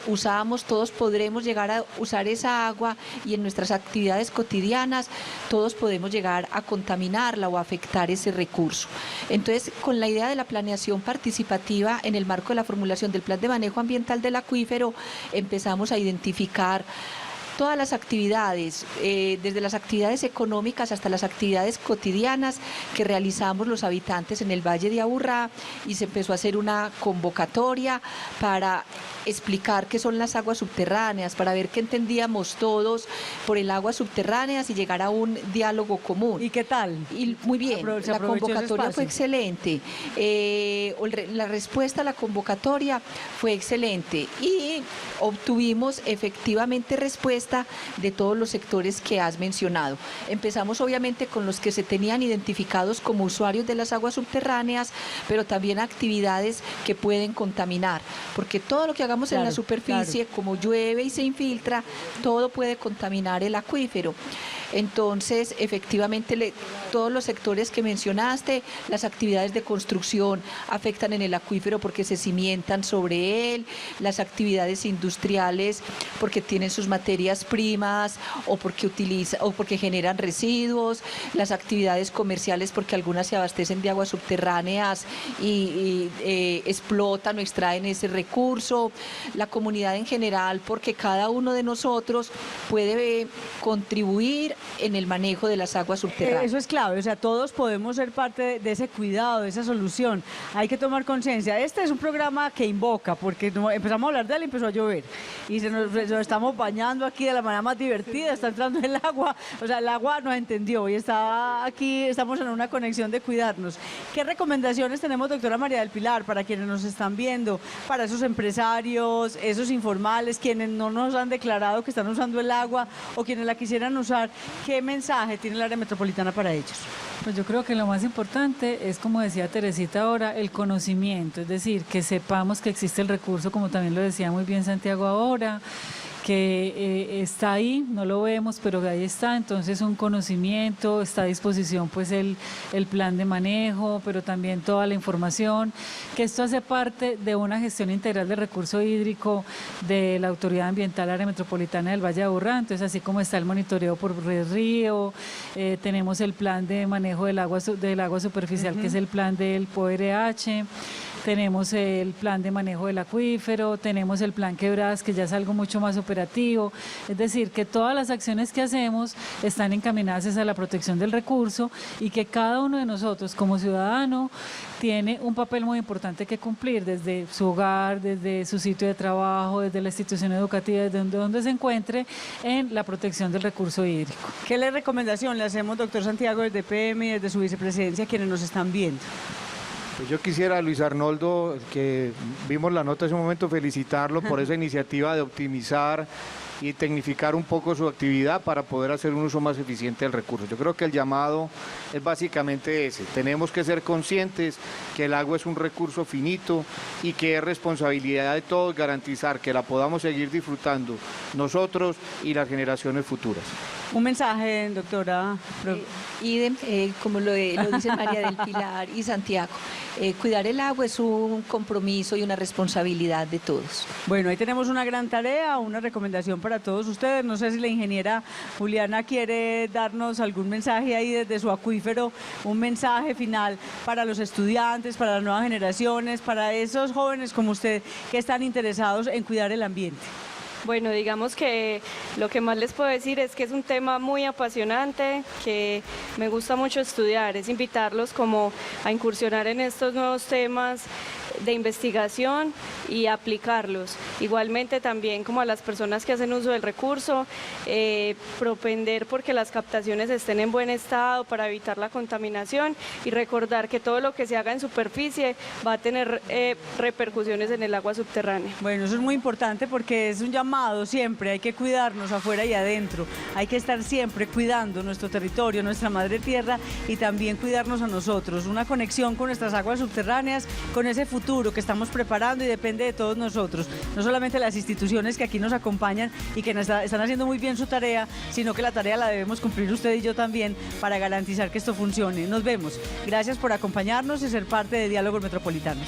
podremos llegar a usar esa agua y en nuestras actividades cotidianas todos podemos llegar a contaminarla o afectar ese recurso. Entonces, con la idea de la planeación participativa en el marco de la formulación del Plan de Manejo Ambiental del Acuífero, empezamos a identificar todas las actividades, desde las actividades económicas hasta las actividades cotidianas que realizamos los habitantes en el Valle de Aburrá, y se empezó a hacer una convocatoria para explicar qué son las aguas subterráneas, para ver qué entendíamos todos por el agua subterráneas y llegar a un diálogo común. ¿Y qué tal? Y muy bien, la convocatoria fue excelente, la respuesta a la convocatoria fue excelente y obtuvimos efectivamente respuesta de todos los sectores que has mencionado. Empezamos obviamente con los que se tenían identificados como usuarios de las aguas subterráneas, pero también actividades que pueden contaminar, porque todo lo que hagamos en la superficie, como llueve y se infiltra, todo puede contaminar el acuífero. Entonces, efectivamente, todos los sectores que mencionaste, las actividades de construcción afectan en el acuífero porque se cimientan sobre él, las actividades industriales porque tienen sus materias primas o porque generan residuos, las actividades comerciales porque algunas se abastecen de aguas subterráneas y explotan o extraen ese recurso, la comunidad en general porque cada uno de nosotros puede contribuir en el manejo de las aguas subterráneas. Eso es clave, o sea, todos podemos ser parte de ese cuidado, de esa solución. Hay que tomar conciencia. Este es un programa que invoca, porque empezamos a hablar de él y empezó a llover. Y nos estamos bañando aquí de la manera más divertida, está entrando el agua, o sea, el agua nos entendió y está aquí, estamos en una conexión de cuidarnos. ¿Qué recomendaciones tenemos, doctora María del Pilar, para quienes nos están viendo, para esos empresarios, esos informales, quienes no nos han declarado que están usando el agua o quienes la quisieran usar? ¿Qué mensaje tiene el área metropolitana para ellos? Pues yo creo que lo más importante es, como decía Teresita ahora, el conocimiento, es decir, que sepamos que existe el recurso, como también lo decía muy bien Santiago ahora, que está ahí, no lo vemos, pero ahí está, entonces un conocimiento, está a disposición pues el plan de manejo, pero también toda la información, que esto hace parte de una gestión integral del recurso hídrico de la Autoridad Ambiental Área Metropolitana del Valle de Aburrá, entonces así como está el monitoreo por río, tenemos el plan de manejo del agua superficial, que es el plan del PORH, tenemos el plan de manejo del acuífero, tenemos el plan quebradas, que ya es algo mucho más operativo. Es decir, que todas las acciones que hacemos están encaminadas a la protección del recurso y que cada uno de nosotros como ciudadano tiene un papel muy importante que cumplir desde su hogar, desde su sitio de trabajo, desde la institución educativa, desde donde se encuentre, en la protección del recurso hídrico. ¿Qué recomendación le hacemos, doctor Santiago, desde PM y desde su vicepresidencia, a quienes nos están viendo? Pues yo quisiera, Luis Arnoldo, que vimos la nota hace un momento, felicitarlo por esa iniciativa de optimizar y tecnificar un poco su actividad para poder hacer un uso más eficiente del recurso. Yo creo que el llamado es básicamente ese. Tenemos que ser conscientes que el agua es un recurso finito y que es responsabilidad de todos garantizar que la podamos seguir disfrutando nosotros y las generaciones futuras. Un mensaje, doctora. Como lo dicen María del Pilar y Santiago, cuidar el agua es un compromiso y una responsabilidad de todos. Bueno, ahí tenemos una gran tarea, una recomendación para todos ustedes. No sé si la ingeniera Juliana quiere darnos algún mensaje ahí desde su acuífero, un mensaje final para los estudiantes, para las nuevas generaciones, para esos jóvenes como usted que están interesados en cuidar el ambiente. Bueno, digamos que lo que más les puedo decir es que es un tema muy apasionante, que me gusta mucho estudiar, es invitarlos como a incursionar en estos nuevos temas de investigación y aplicarlos. Igualmente también como a las personas que hacen uso del recurso, propender porque las captaciones estén en buen estado para evitar la contaminación y recordar que todo lo que se haga en superficie va a tener repercusiones en el agua subterránea. Bueno, eso es muy importante porque es un llamado siempre, hay que cuidarnos afuera y adentro, hay que estar siempre cuidando nuestro territorio, nuestra madre tierra y también cuidarnos a nosotros, una conexión con nuestras aguas subterráneas, con ese futuro que estamos preparando y depende de todos nosotros, no solamente las instituciones que aquí nos acompañan y que están haciendo muy bien su tarea, sino que la tarea la debemos cumplir usted y yo también para garantizar que esto funcione. Nos vemos. Gracias por acompañarnos y ser parte de Diálogos Metropolitanos.